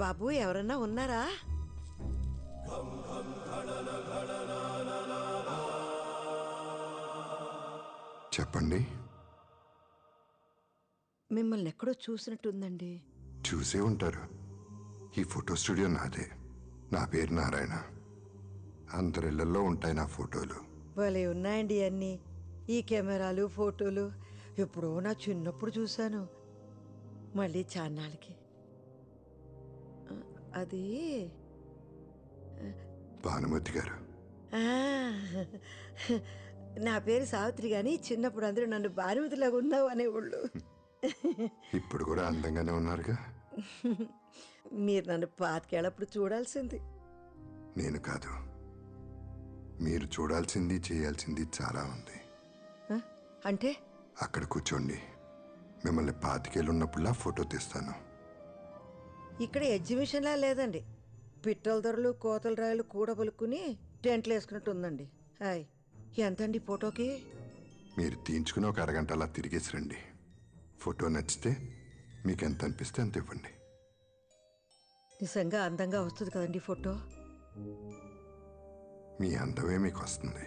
బాబు ఎవరన్నా ఉన్నారా? చెప్పండి. మిమ్మల్ని ఎక్కడో చూసినట్టుందండి. చూసే ఉంటారు. ఈ ఫోటో స్టూడియో నాదే. నా పేరు నారాయణ. అందరిళ్లలో ఉంటాయి నా ఫోటోలు. భలే ఉన్నాయండి అన్నీ. ఈ కెమెరాలు ఫోటోలు ఎప్పుడో నా చిన్నప్పుడు చూశాను. మళ్ళీ చాన్నాళ్ళకి. అది భానుమతి గారు. నా పేరు సావిత్రి గాని చిన్నప్పుడు అందరూ నన్ను భానుమతిలాగా ఉన్నావు అనేవాళ్ళు. ఇప్పుడు కూడా అందంగానే ఉన్నారుగా. మీరు నన్ను పాతికేళ్ళప్పుడు చూడాల్సింది. నేను కాదు, మీరు చూడాల్సింది చేయాల్సింది చాలా ఉంది. అంటే అక్కడ కూర్చోండి. మిమ్మల్ని 25 ఏళ్ళు ఉన్నప్పుడులా ఫోటో తీస్తాను. ఇక్కడ ఎగ్జిబిషన్లా లేదండి. పిట్టల ధరలు కోతల రాయలు కూడబలుక్కుని టెంట్లు వేసుకున్నట్టు ఉందండి. హాయ్, ఎంతండి ఫోటోకి? మీరు తీయించుకుని ఒక అరగంట అలా తిరిగేసి రండి. ఫోటో నచ్చితే మీకు ఎంత అనిపిస్తే అంత ఇవ్వండి. నిజంగా అందంగా వస్తుంది కదండి ఫోటో. మీ అందమే మీకు వస్తుంది,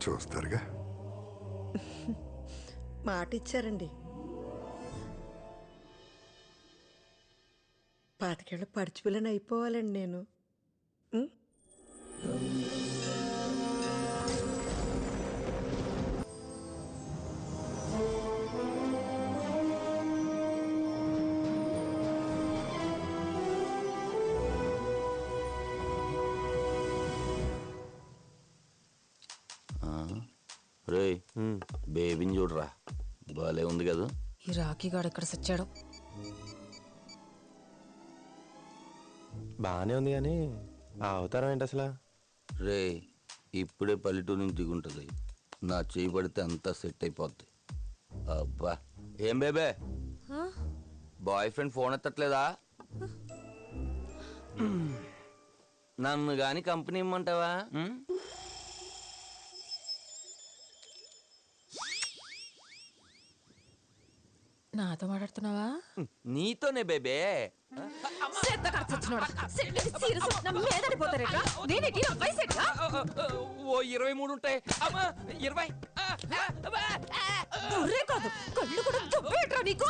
చూస్తారుగా. మాట ఇచ్చారండి. 25 ఏళ్ళ పడిచిపిల్లని అయిపోవాలండి నేను. రే, బేబీని చూడరా, బాలే ఉంది కదా. ఈ రాఖీ గాడు ఎక్కడ సచ్చాడు? బాగానే ఉంది కానీ ఆ అవతారం ఏంటి అసలు? రే, ఇప్పుడే పల్లెటూరు నుంచి దిగుంటుంది. నా చేయి పడితే అంతా సెట్ అయిపోద్ది. అబ్బా, ఏం బేబే, బాయ్ ఫ్రెండ్ ఫోన్ ఎత్తట్లేదా? నన్ను గాని కంపెనీ ఇమ్మంటావా? నాతో మాట్లాడుతున్నావా? నీతోనే బేబే. 23 ఉంటాయి. కళ్ళు కూడా నీకు.